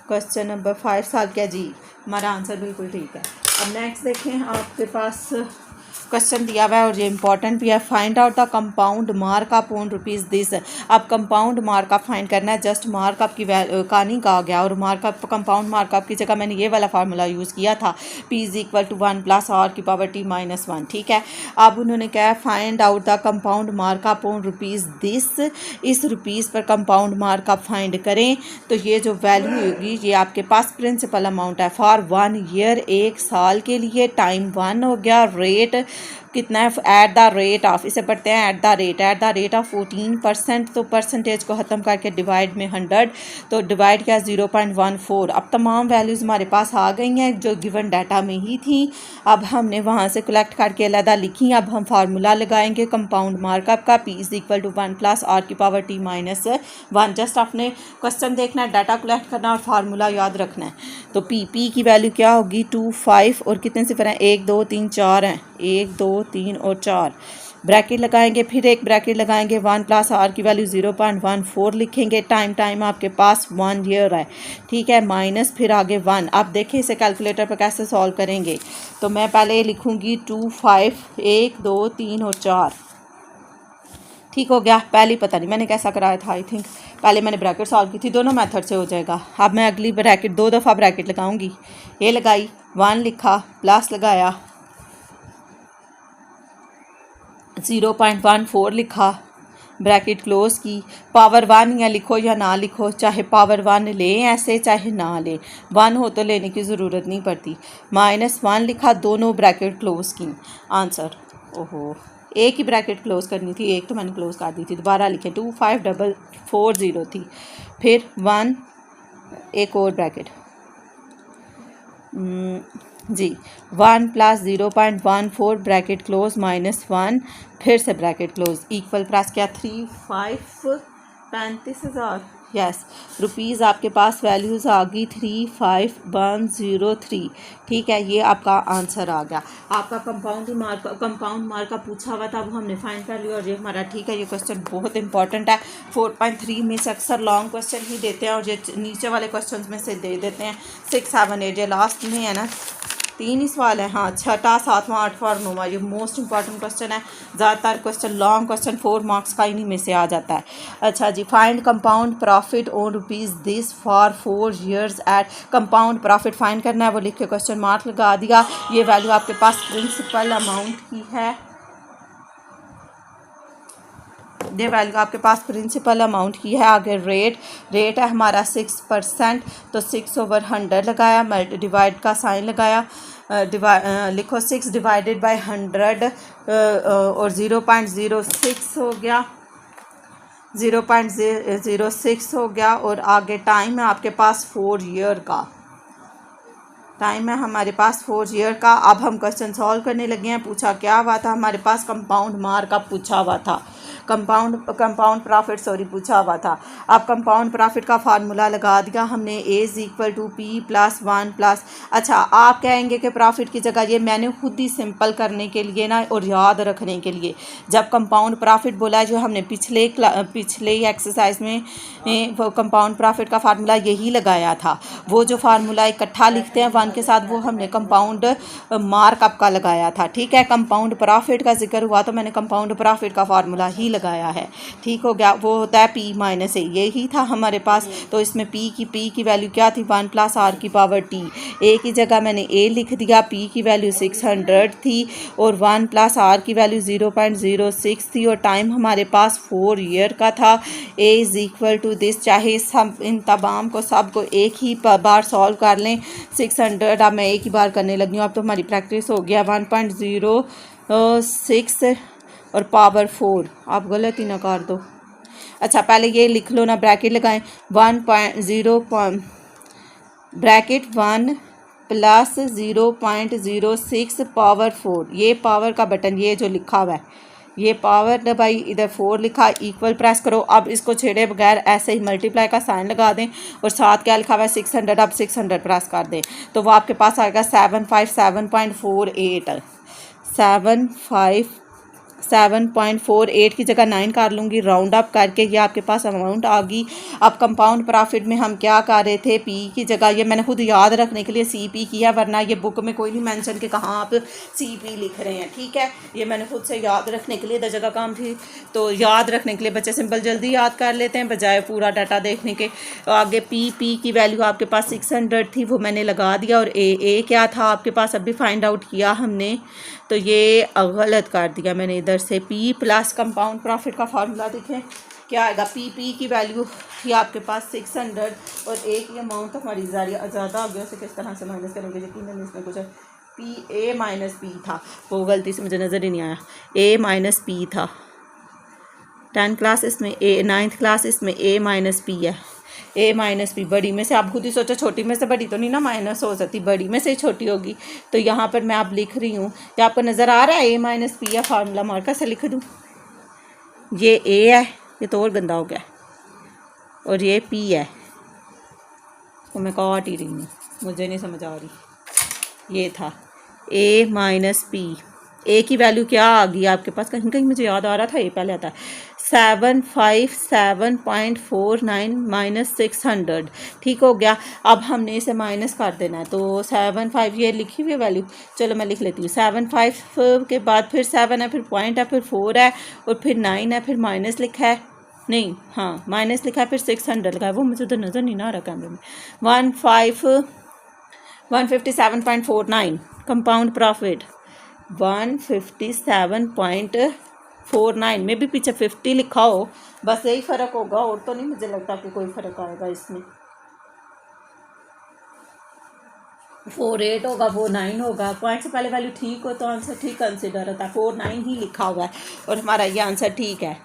क्वेश्चन नंबर 5 सॉल्व किया जी, हमारा आंसर बिल्कुल ठीक है। अब नेक्स्ट देखें, आपके पास क्वेश्चन दिया हुआ है और ये इंपॉर्टेंट भी है। Find out the compound markup on rupees this. अब कंपाउंड मार्कअप फाइंड करना है, जस्ट मार्कअप की कहानी कहा गया और मार्कअप कंपाउंड मार्कअप की जगह मैंने ये वाला फार्मूला यूज़ किया था, P = 1 + R⁻T-1। ठीक है, अब उन्होंने क्या है, find out the compound markup on rupees this, इस रुपीज़ पर कंपाउंड मार्कअप फाइंड करें। तो ये जो वैल्यू होगी ये आपके पास प्रिंसिपल अमाउंट है फॉर 1 ईयर, 1 साल के लिए, टाइम 1 हो गया, रेट कितना है एट द रेट ऑफ, इसे पढ़ते हैं एट द रेट ऑफ 14%, तो परसेंटेज को ख़त्म करके डिवाइड में 100, तो डिवाइड किया 0.14। अब तमाम वैल्यूज़ हमारे पास आ गई हैं जो गिवन डाटा में ही थी, अब हमने वहाँ से कलेक्ट करके अलहदा लिखी। अब हम फार्मूला लगाएंगे कंपाउंड मार्कअप का, P = 1 + R⁻T-1। जस्ट आपने क्वेश्चन देखना है, डाटा कलेक्ट करना और फार्मूला याद रखना है। तो P की वैल्यू क्या होगी 2 5 और कितने सिफर हैं 1 2 3 4 हैं, 1 2 3 और 4, ब्रैकेट लगाएंगे, फिर एक ब्रैकेट लगाएंगे, 1 + R की वैल्यू 0.14 लिखेंगे, टाइम आपके पास 1 ईयर है। ठीक है, माइनस फिर आगे 1। अब देखें इसे कैलकुलेटर पर कैसे सॉल्व करेंगे। तो मैं पहले लिखूंगी 2 5 1 2 3 और 4। ठीक हो गया, पहले पता नहीं मैंने कैसा कराया था, आई थिंक पहले मैंने ब्रैकेट सॉल्व की थी, दोनों मेथड से हो जाएगा। अब मैं अगली ब्रैकेट 2 दफ़ा ब्रैकेट लगाऊंगी, ये लगाई, 1 लिखा, प्लस लगाया, 0.14 लिखा, ब्रैकेट क्लोज की, पावर 1 या लिखो या ना लिखो, चाहे पावर 1 लें ऐसे चाहे ना लें, 1 हो तो लेने की ज़रूरत नहीं पड़ती, -1 लिखा, दोनों ब्रैकेट क्लोज की, आंसर ओहो एक ही ब्रैकेट क्लोज करनी थी, एक तो मैंने क्लोज कर दी थी, दोबारा लिखे 25440 थी, फिर 1 एक और ब्रैकेट जी 1 + 0.14 ब्रैकेट क्लोज -1 फिर से ब्रैकेट क्लोज, इक्वल प्लस क्या 3 5 35,000 यस रुपीज़ आपके पास वैल्यूज़ आ गई 35103। ठीक है, ये आपका आंसर आ गया। आपका कंपाउंड मार्क का पूछा हुआ था, वो हमने फाइंड कर लिया और ये हमारा ठीक है। ये क्वेश्चन बहुत इंपॉर्टेंट है। 4.3 में से अक्सर लॉन्ग क्वेश्चन ही देते हैं और ये नीचे वाले क्वेश्चन में से दे देते हैं 6, 7, 8। ये लास्ट में है ना 3 ही सवाल है। हाँ, 6वां, 7वां, 8वां और 9वां ये मोस्ट इंपॉर्टेंट क्वेश्चन है। ज़्यादातर क्वेश्चन लॉन्ग क्वेश्चन 4 मार्क्स का इन्हीं में से आ जाता है। अच्छा जी, find compound profit on rupees this for 4 years at. Compound profit find करना है, वो लिख के क्वेश्चन मार्क लगा दिया। ये वैल्यू आपके पास प्रिंसिपल अमाउंट की है। ये वैल्यू आपके पास प्रिंसिपल अमाउंट की है। आगे रेट है हमारा 6%, तो 6/100 लगाया, डिवाइड का साइन लगाया, लिखो 6 डिवाइडेड बाय 100 और 0.06 हो गया, 0.06 हो गया। और आगे टाइम है आपके पास 4 year का, टाइम है हमारे पास 4 year का। अब हम क्वेश्चन सॉल्व करने लगे हैं। पूछा क्या हुआ था हमारे पास, कंपाउंड मार्क का पूछा हुआ था, कंपाउंड प्रॉफिट पूछा हुआ था। अब कंपाउंड प्रॉफिट का फार्मूला लगा दिया हमने, A = P + 1 +। अच्छा, आप कहेंगे कि प्रॉफिट की जगह, ये मैंने खुद ही सिंपल करने के लिए ना और याद रखने के लिए, जब कंपाउंड प्रॉफिट बोला जो हमने पिछले एक्सरसाइज में वो कंपाउंड प्रॉफिट का फार्मूला यही लगाया था। वो जो फार्मूला इकट्ठा लिखते हैं 1 के साथ, वो हमने कंपाउंड मार्कअप का लगाया था। ठीक है, कंपाउंड प्रॉफिट का जिक्र हुआ तो मैंने कंपाउंड प्रॉफिट का फार्मूला ही लगाया है। ठीक हो गया, वो होता है P - A, यही था हमारे पास। तो इसमें P की वैल्यू क्या थी, 1 + R⁻T। A की जगह मैंने A लिख दिया, P की वैल्यू 600 थी और 1 + R की वैल्यू 0.06 थी और टाइम हमारे पास 4 year का था। A = दिस, चाहे सब इन तमाम को सबको एक ही बार सॉल्व कर लें। 600 अब मैं एक ही बार करने लगी हूँ, अब तो हमारी प्रैक्टिस हो गया। 1.06 और पावर 4, आप गलत ही ना कर दो। अच्छा, पहले ये लिख लो ना, ब्रैकेट लगाएं, 1 + 0.06 पावर 4। ये पावर का बटन, ये जो लिखा हुआ है, ये पावर दबाई, इधर 4 लिखा, इक्वल प्रेस करो। अब इसको छेड़े बगैर ऐसे ही मल्टीप्लाई का साइन लगा दें और साथ क्या लिखा हुआ है 600। अब 600 प्रेस कर दें तो वो आपके पास आएगा 757.48। 757.48 की जगह 9 कर लूँगी, राउंड अप करके ये आपके पास अमाउंट आ गई। अब कंपाउंड प्रॉफिट में हम क्या कर रहे थे, P की जगह, ये मैंने खुद याद रखने के लिए CP किया, वरना ये बुक में कोई नहीं मेंशन कि कहाँ आप CP लिख रहे हैं। ठीक है, ये मैंने खुद से याद रखने के लिए, द जगह काम थी तो याद रखने के लिए बच्चे सिंपल जल्दी याद कर लेते हैं बजाय पूरा डाटा देखने के। आगे P की वैल्यू आपके पास 600 थी, वो मैंने लगा दिया। और A क्या था आपके पास, अभी फाइंड आउट किया हमने, तो ये गलत कर दिया मैंने इधर से। P + कंपाउंड प्रॉफिट का फार्मूला देखें क्या आएगा। P की वैल्यू थी आपके पास 600 और A की अमाउंट हमारी ज़्यादा आ गया, उसे किस तरह से माइनस करेंगे, यकीनन इसमें कुछ A - P था, वो गलती से मुझे नज़र ही नहीं आया। A - P था। 10th क्लास इसमें A, 9th क्लास इसमें A - P है। A - P, बड़ी में से आप खुद ही सोचो, छोटी में से बड़ी तो नहीं ना माइनस हो सकती, बड़ी में से ही छोटी होगी। तो यहाँ पर मैं आप लिख रही हूँ, क्या आपको नज़र आ रहा है A - P या फार्मूला मार्कर से लिख दूँ। ये A है, ये तो और गंदा हो गया, और ये P है, तो मैं काट ही रही हूँ, मुझे नहीं समझ आ रही। ये था A - P। A की वैल्यू क्या आ गई आपके पास, कहीं कहीं मुझे याद आ रहा था ये पहले आता है, 757.49 - 600। ठीक हो गया। अब हमने इसे माइनस कर देना है, तो 75 ये लिखी हुई वैल्यू, चलो मैं लिख लेती हूँ। 75 के बाद फिर 7 है, फिर पॉइंट है, फिर 4 है और फिर 9 है, फिर माइनस लिखा है, नहीं हाँ माइनस लिखा है, फिर 600 लिखा है, वो मुझे तो नज़र नहीं ना आ रहा कैमरे में। 157.49 कंपाउंड प्रॉफिट, 157.49 में भी पीछे 50 लिखा हो, बस यही फ़र्क होगा, और तो नहीं मुझे लगता कि कोई फ़र्क आएगा इसमें। 48 होगा, वो 9 होगा, पॉइंट से पहले वैल्यू ठीक हो तो आंसर ठीक कंसिडर होता है। 49 ही लिखा हुआ है और हमारा ये आंसर ठीक है।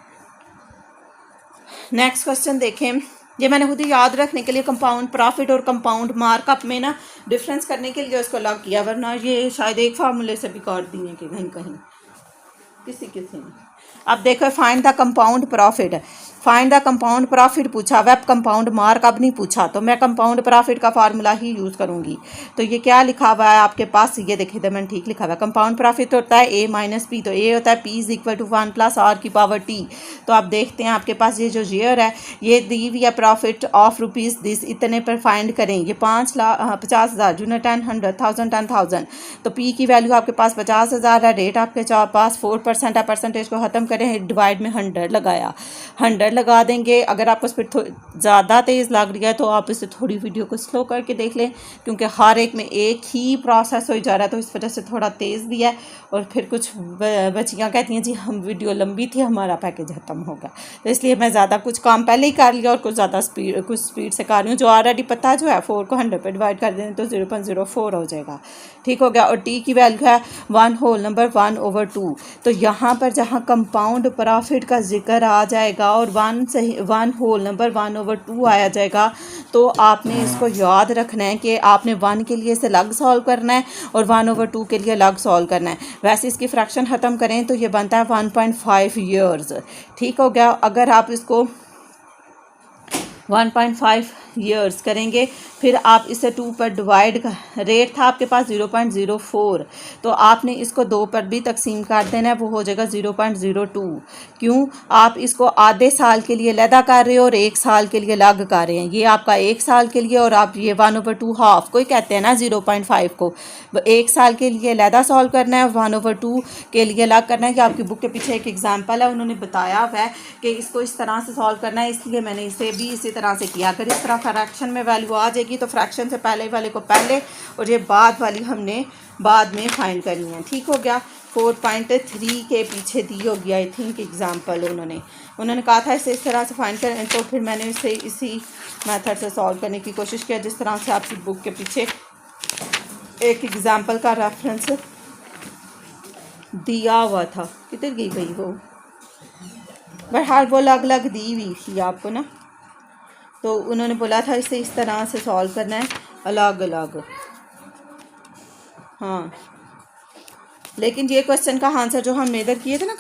नेक्स्ट क्वेश्चन देखें, ये मैंने खुद ही याद रखने के लिए कंपाउंड प्रॉफिट और कंपाउंड मार्कअप में ना डिफरेंस करने के लिए उसको लॉक किया, वरना ये शायद एक फार्मूले से भी काट दिए कि कहीं किसी ने। अब देखो, find the compound profit. Find the compound profit पूछा, वेब कंपाउंड मार्क अब नहीं पूछा, तो मैं कंपाउंड प्रॉफिट का फार्मूला ही यूज़ करूँगी। तो ये क्या लिखा हुआ है आपके पास, ये देखिए तो मैंने ठीक लिखा हुआ है। कंपाउंड प्रॉफिट होता है A माइनस P, तो A होता है P is equal to 1 plus R की पावर T। तो आप देखते हैं आपके पास ये जो शेयर है ये दी हुई है प्रॉफिट ऑफ रुपीज़ दिस, इतने पर फाइंड करें। ये 50,000 यूनिट 10 100 1000 10,000, तो P की वैल्यू आपके पास 50,000 है, रेट आपके पास 4% है, परसेंटेज को ख़त्म करें, डिवाइड में 100 लगाया, 100 लगा देंगे। अगर आपको स्पीड ज़्यादा तेज़ लग रही है तो आप इसे थोड़ी वीडियो को स्लो करके देख लें, क्योंकि हर एक में एक ही प्रोसेस हो जा रहा है, तो इस वजह से थोड़ा तेज़ भी है। और फिर कुछ बच्चियाँ कहती हैं जी हम वीडियो लंबी थी, हमारा पैकेज ख़त्म हो गया, तो इसलिए मैं ज़्यादा कुछ काम पहले ही कर लिया और कुछ स्पीड से कर रही हूँ। जो ऑलरेडी पता जो है 4 को 100 पे डिवाइड कर दें तो 0.04 हो जाएगा, ठीक हो गया। और टी की वैल्यू है 1 होल नंबर 1/2। तो यहाँ पर जहाँ कंपाउंड प्रॉफिट का जिक्र आ जाएगा और 1 होल नंबर 1/2 आया जाएगा, तो आपने इसको याद रखना है कि आपने 1 के लिए इसे अलग सॉल्व करना है और 1/2 के लिए अलग सॉल्व करना है। वैसे इसकी फ्रैक्शन ख़त्म करें तो ये बनता है 1.5 ईयर्स, ठीक हो गया। अगर आप इसको 1.5 ईयर्स करेंगे, फिर आप इसे 2 पर डिवाइड, रेट था आपके पास 0.04, तो आपने इसको 2 पर भी तकसीम कर देना है, वो हो जाएगा 0.02। क्यों, आप इसको आधे साल के लिए लैदा कर रहे हो और 1 साल के लिए लग कर रहे हैं। ये आपका 1 साल के लिए, और आप ये 1/2 हाफ को ही कहते हैं ना 0.5 को, 1 साल के लिए लैदा सॉल्व करना है और 1/2 के लिए अलग करना है। कि आपकी बुक के पीछे एक एग्जाम्पल है, उन्होंने बताया हुआ है कि इसको इस तरह से सॉल्व करना है, इसलिए मैंने इसे भी इसी तरह से किया। अगर इस तरह फ्रैक्शन में वैल्यू आ जाएगी तो फ्रैक्शन से पहले वाले को पहले और ये बाद वाली हमने बाद में फाइंड करनी है, ठीक हो गया। 4.3 के पीछे दी होगी आई थिंक एग्जाम्पल, उन्होंने कहा था इसे इस तरह से फाइंड करें, तो फिर मैंने इसे इसी मेथड से सॉल्व करने की कोशिश किया जिस तरह से आपकी बुक के पीछे एक एग्जाम्पल का रेफरेंस दिया हुआ था। किधर गई भाई वो, बहरहाल वो अलग अलग दी हुई थी आपको ना, तो उन्होंने बोला था इसे इस तरह से सॉल्व करना है अलग अलग। हाँ, लेकिन ये क्वेश्चन का आंसर जो हमने इधर किए थे ना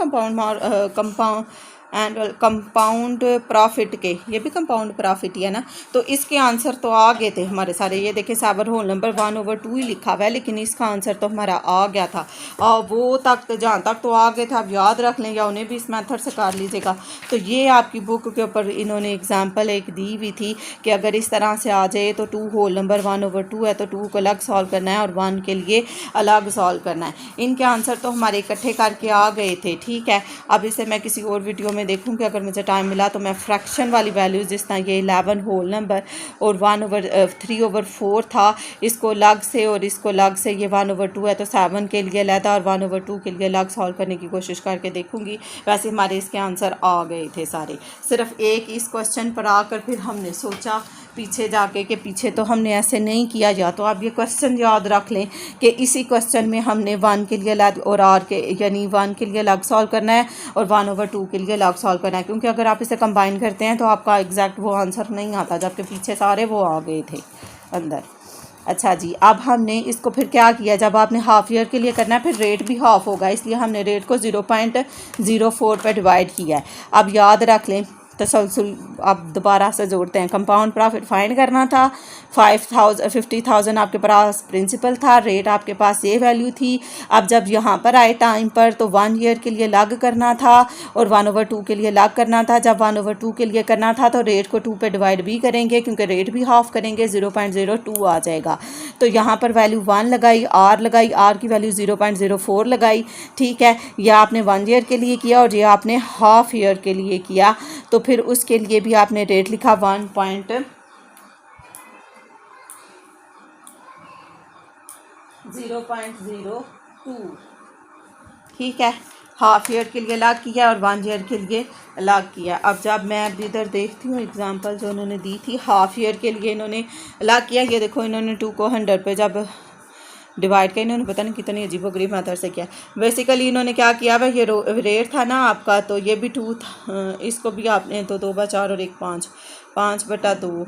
कंपाउंड प्रॉफिट के, ये भी कंपाउंड प्रॉफिट ही है ना, तो इसके आंसर तो आ गए थे हमारे सारे। ये देखें 7 होल नंबर 1/2 ही लिखा हुआ है, लेकिन इसका आंसर तो हमारा आ गया था। और वो तक तो जहाँ तक तो आ गए थे, आप याद रख लें या उन्हें भी इस मेथड से कर लीजिएगा। तो ये आपकी बुक के ऊपर इन्होंने एग्जाम्पल एक दी हुई थी कि अगर इस तरह से आ जाए तो 2 होल नंबर 1/2 है, तो 2 को अलग सॉल्व करना है और 1 के लिए अलग सॉल्व करना है। इनके आंसर तो हमारे इकट्ठे करके आ गए थे, ठीक है। अब इसे मैं किसी और वीडियो में देखूंगी, अगर मुझे टाइम मिला तो मैं फ्रैक्शन वाली वैल्यूज़ जिस तरह ये 11 होल नंबर और 3/4 था, इसको अलग से और इसको अलग से, ये 1/2 है तो 7 के लिए अलग और 1/2 के लिए अलग सॉल्व करने की कोशिश करके देखूंगी। वैसे हमारे इसके आंसर आ गए थे सारे, सिर्फ एक इस क्वेश्चन पर आकर फिर हमने सोचा पीछे जाके कि पीछे तो हमने ऐसे नहीं किया। या तो आप ये क्वेश्चन याद रख लें कि इसी क्वेश्चन में हमने 1 के लिए अलग और आर के यानी 1 के लिए अलग सॉल्व करना है और 1/2 के लिए अलग सॉल्व करना है, क्योंकि अगर आप इसे कंबाइन करते हैं तो आपका एग्जैक्ट वो आंसर नहीं आता, जबकि पीछे सारे वो आ गए थे अंदर। अच्छा जी, अब हमने इसको फिर क्या किया, जब आपने हाफ ईयर के लिए करना है फिर रेट भी हाफ होगा, इसलिए हमने रेट को 0.04 पर डिवाइड किया है। अब याद रख लें तसलसल, अब दोबारा से जोड़ते हैं। कंपाउंड प्रॉफिट फाइंड करना था, 50,000 आपके पास प्रिंसिपल था, रेट आपके पास ये वैल्यू थी। अब जब यहाँ पर आए टाइम पर तो 1 ईयर के लिए लग करना था और 1/2 के लिए लग करना था। जब 1/2 के लिए करना था तो रेट को 2 पे डिवाइड भी करेंगे, क्योंकि रेट भी हाफ करेंगे, 0.02 आ जाएगा। तो यहाँ पर वैल्यू 1 लगाई, आर की वैल्यू 0.04 लगाई, ठीक है। यह आपने 1 ईयर के लिए किया और ये आपने हाफ ईयर के लिए किया, तो फिर उसके लिए भी आपने रेट लिखा 0.02, ठीक है। हाफ ईयर के लिए अलग किया और 1 ईयर के लिए अलग किया। अब जब मैं अब इधर देखती हूँ एग्जांपल जो उन्होंने दी थी, हाफ ईयर के लिए इन्होंने अलग किया। ये देखो इन्होंने 2 को 100 पे जब डिवाइड किया, इन्होंने पता नहीं कितनी अजीबोगरीब मेथड से किया। बेसिकली इन्होंने क्या किया, वह ये रेट था ना आपका, तो ये भी 2 था, इसको भी आपने तो 2/4 और 1 5/2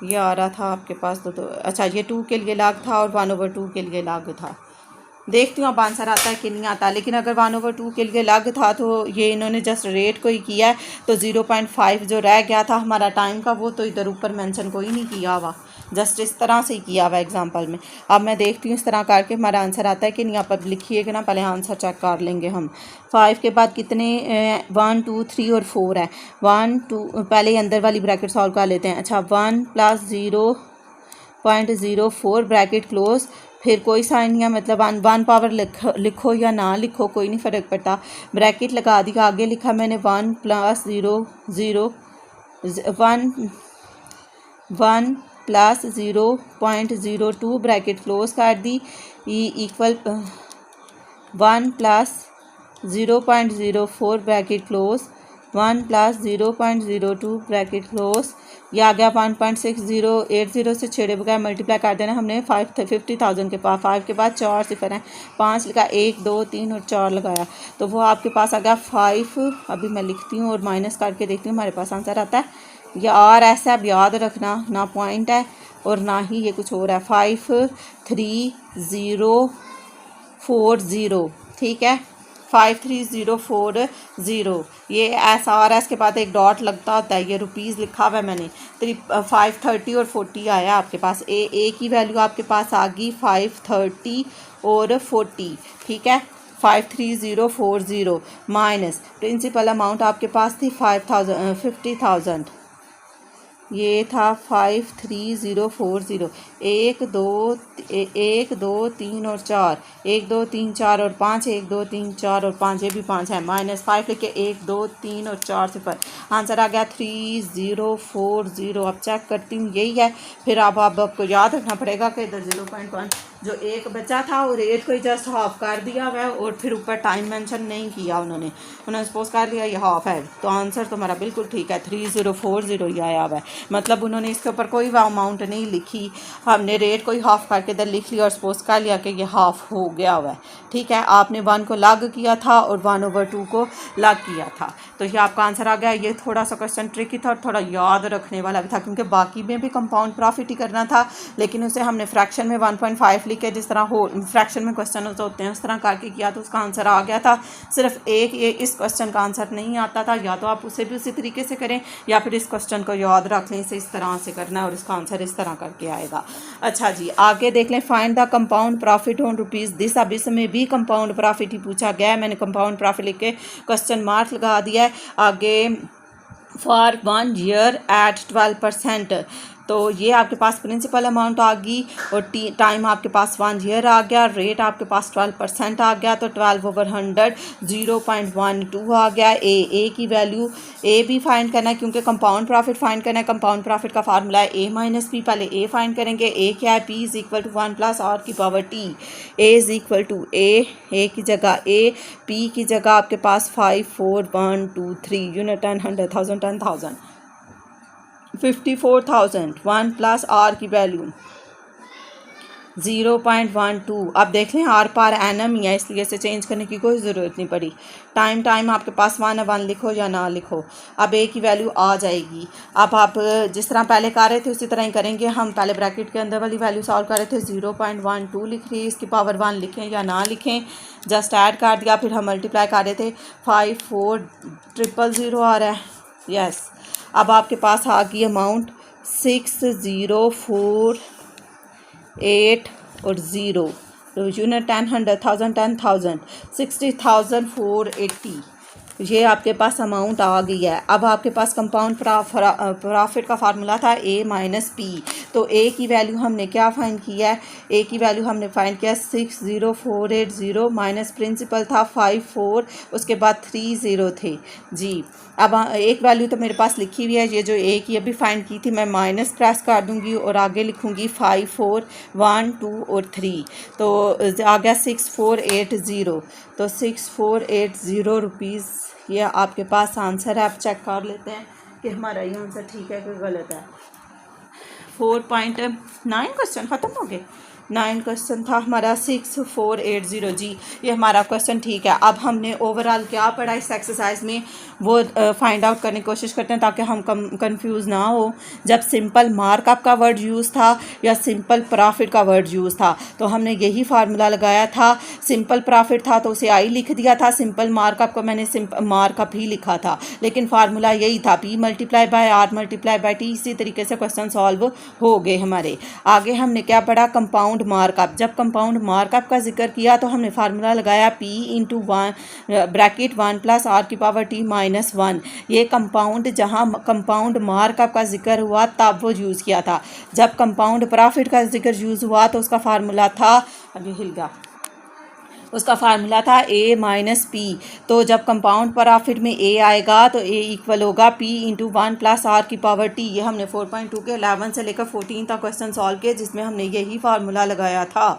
ये आ रहा था आपके पास। तो अच्छा, ये 2 के लिए लाग था और 1/2 के लिए लाग था, देखती हूँ अब आंसर आता है कि नहीं आता, लेकिन अगर 1/2 के लिए अलग था तो ये इन्होंने जस्ट रेट को ही किया है, तो 0.5 जो रह गया था हमारा टाइम का वो तो इधर ऊपर मेंशन कोई नहीं किया हुआ, जस्ट इस तरह से ही किया हुआ एग्जांपल में। अब मैं देखती हूँ इस तरह करके हमारा आंसर आता है कि नहीं। आप अब लिखिएगा ना, पहले आंसर चेक कर लेंगे हम। 5 के बाद कितने 1 2 3 और 4 है। 1 2 पहले अंदर वाली ब्रैकेट सॉल्व कर लेते हैं। अच्छा 1 + 0.04 ब्रैकेट क्लोज, फिर कोई साइन नहीं है, मतलब 1 पावर लिखो या ना लिखो कोई नहीं फ़र्क पड़ता। ब्रैकेट लगा दी, आगे लिखा मैंने 1 + 0.02 ब्रैकेट क्लोज कर दी, equal 1 + 0.04 bracket close, 1 + 0.02 bracket close, ये आ गया 1.6080 से छेड़े बगैर मल्टीप्लाई कर देना हमने 50,000 के पास। 5 के बाद 4 सिफर हैं, 5 लिखा, 1 2 3 और 4 लगाया, तो वो आपके पास आ गया 5। अभी मैं लिखती हूँ और माइनस करके देखती हूँ हमारे पास आंसर आता है। ये और ऐसा अब याद रखना, ना पॉइंट है और ना ही ये कुछ और है। 53040, ठीक है 53040। ये एस और एस के बाद एक डॉट लगता होता है, ये रुपीज़ लिखा हुआ है मैंने। 530 और 40 आया आपके पास। ए की वैल्यू आपके पास आ गई 530 और 40, ठीक है 53040 माइनस प्रिंसिपल अमाउंट आपके पास थी 50,000, ये था 53040। 1 2 3 और 4, 1 2 3 4 और 5, 1 2 3 4 और 5, ये भी 5 है, -5 लिखे 1 2 3 और 4 सिफर, आंसर आ गया 3040। अब चेक करती हूँ यही है। फिर अब आपको याद रखना पड़ेगा कि इधर 0.1 जो एक बचा था वो रेट को ही जस्ट हाफ कर दिया हुआ है और फिर ऊपर टाइम मेंशन नहीं किया उन्होंने सपोज कर लिया ये हाफ है, तो आंसर तो हमारा बिल्कुल ठीक है 3040 ही आया हुआ है। मतलब उन्होंने इसके ऊपर कोई अमाउंट नहीं लिखी, हमने रेट को ही हाफ करके इधर लिख लिया और सपोज कर लिया कि ये हाफ हो गया हुआ है, ठीक है। आपने 1 को लग किया था और 1/2 को लग किया था, तो ये आपका आंसर आ गया। ये थोड़ा सा क्वेश्चन ट्रिकी था और थोड़ा याद रखने वाला भी था, क्योंकि बाकी में भी कंपाउंड प्रॉफिट ही करना था, लेकिन उसे हमने फ्रैक्शन में 1.5 लिख के जिस तरह हो फ्रैक्शन में क्वेश्चन होते हैं उस तरह करके किया, तो उसका आंसर आ गया था। सिर्फ एक ये इस क्वेश्चन का आंसर नहीं आता था, या तो आप उसे भी उसी तरीके से करें या फिर इस क्वेश्चन को याद रख लें, इसे इस तरह से करना है और इसका आंसर इस तरह करके आएगा। अच्छा जी आगे देख लें। Find the compound profit on rupees this. अब इसमें भी कंपाउंड प्रॉफिट ही पूछा गया है, मैंने कंपाउंड प्रॉफिट लिख के क्वेश्चन मार्क लगा दिया है। आगे फॉर 1 ईयर एट 12%, तो ये आपके पास प्रिंसिपल अमाउंट आ गई और टाइम आपके पास 1 ईयर आ गया, रेट आपके पास 12% आ गया, तो 12/100 0.12 आ गया। ए की वैल्यू ए भी फाइंड करना है क्योंकि कंपाउंड प्रॉफिट फाइंड करना है। कंपाउंड प्रॉफिट का फार्मूला है A - P, पहले ए फाइंड करेंगे। ए क्या है, P = 1 + R की पावर T। A = ए की जगह A, P की जगह आपके पास 5 4 1 2 3 यूनिट 10 100 1000 10,000 54,000। 1 + R की वैल्यू 0.12। अब देख लें आर पार एनम ही है, इसलिए इसे चेंज करने की कोई ज़रूरत नहीं पड़ी। टाइम आपके पास 1 लिखो या ना लिखो, अब ए की वैल्यू आ जाएगी। अब आप जिस तरह पहले कर रहे थे उसी तरह ही करेंगे। हम पहले ब्रैकेट के अंदर वाली वैल्यू सॉल्व कर रहे थे, 0.12 लिख रही है, इसकी पावर 1 लिखें या ना लिखें, जस्ट ऐड कर दिया। फिर हम मल्टीप्लाई कर रहे थे, 54000 आ रहा है, यस। अब आपके पास आ गई अमाउंट 6048 और 0, तो यूनिट 10 100 1000 10,000 60,480, ये आपके पास अमाउंट आ गई है। अब आपके पास कंपाउंड प्रॉफिट का फार्मूला था A - P, तो A की वैल्यू हमने क्या फाइंड किया है, A की वैल्यू हमने फाइंड किया 60480 माइनस प्रिंसिपल था 54, उसके बाद 30 थे जी। अब एक वैल्यू तो मेरे पास लिखी हुई है, ये जो A की अभी फाइंड की थी मैं माइनस प्रेस कर दूंगी और आगे लिखूंगी 5 4 1 2 और 3, तो आ गया 6480, तो 6480 रुपीज़ ये आपके पास आंसर है। आप चेक कर लेते हैं कि हमारा ये आंसर ठीक है कि गलत है। 4.9 क्वेश्चन ख़त्म हो गए। 9 क्वेश्चन था हमारा 6480 जी, ये हमारा क्वेश्चन ठीक है। अब हमने ओवरऑल क्या पढ़ा इस एक्सरसाइज में वो फाइंड आउट करने की कोशिश करते हैं ताकि हम कंफ्यूज ना हो। जब सिंपल मार्कअप का वर्ड यूज़ था या सिंपल प्रॉफिट का वर्ड यूज़ था तो हमने यही फार्मूला लगाया था। सिंपल प्रॉफिट था तो उसे आई लिख दिया था, सिंपल मार्कअप को मैंने सिंपल मार्कअप ही लिखा था, लेकिन फार्मूला यही था P multiply by R multiply by T। इसी तरीके से क्वेश्चन सॉल्व हो गए हमारे। आगे हमने क्या पढ़ा, कंपाउंड मार्कअप। जब कंपाउंड मार्कअप का जिक्र किया तो हमने फार्मूला लगाया P into 1 bracket 1 plus R की पावर T माइनस 1। ये कंपाउंड जहाँ कंपाउंड मार्कअप का जिक्र हुआ तब वो यूज़ किया था। जब कंपाउंड प्रॉफिट का जिक्र यूज़ हुआ तो उसका फार्मूला था, अभी हिल गया, उसका फार्मूला था A माइनस P। तो जब कंपाउंड प्रॉफिट में A आएगा तो A इक्वल होगा P इंटू 1 प्लस R की पावर T। ये हमने 4.2 के 11 से लेकर 14 तक क्वेश्चन सॉल्व किए जिसमें हमने यही फार्मूला लगाया था।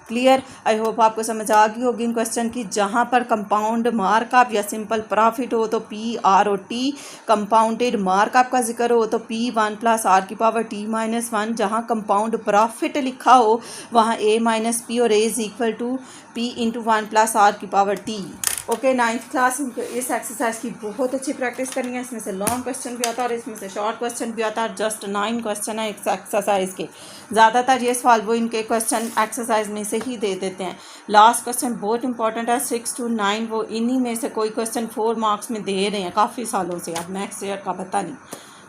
क्लियर, आई होप आपको समझ आ गई होगी इन क्वेश्चन की। जहाँ पर कंपाउंड मार्कअप या सिंपल प्रॉफिट हो तो P R और T, कंपाउंडेड मार्कअप का जिक्र हो तो P 1 प्लस R की पावर T माइनस 1। जहाँ कंपाउंड प्रॉफिट लिखा हो वहाँ A माइनस P और A is equal to P into 1 plus R की power T। Okay, 9th class इस एक्सरसाइज की बहुत अच्छी प्रैक्टिस करनी है। इसमें से लॉन्ग क्वेश्चन भी आता है और इसमें से शॉर्ट क्वेश्चन भी आता है। जस्ट 9 क्वेश्चन है इस एक्सरसाइज के। ज़्यादातर ये सवाल वो इनके क्वेश्चन एक्सरसाइज में से ही दे देते हैं। लास्ट क्वेश्चन बहुत इंपॉर्टेंट है 6 to 9, वो इन्हीं में से कोई क्वेश्चन 4 मार्क्स में दे रहे हैं काफ़ी सालों से, अब नेक्स्ट ईयर का पता नहीं।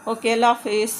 ओके, अल्लाह हाफिज़।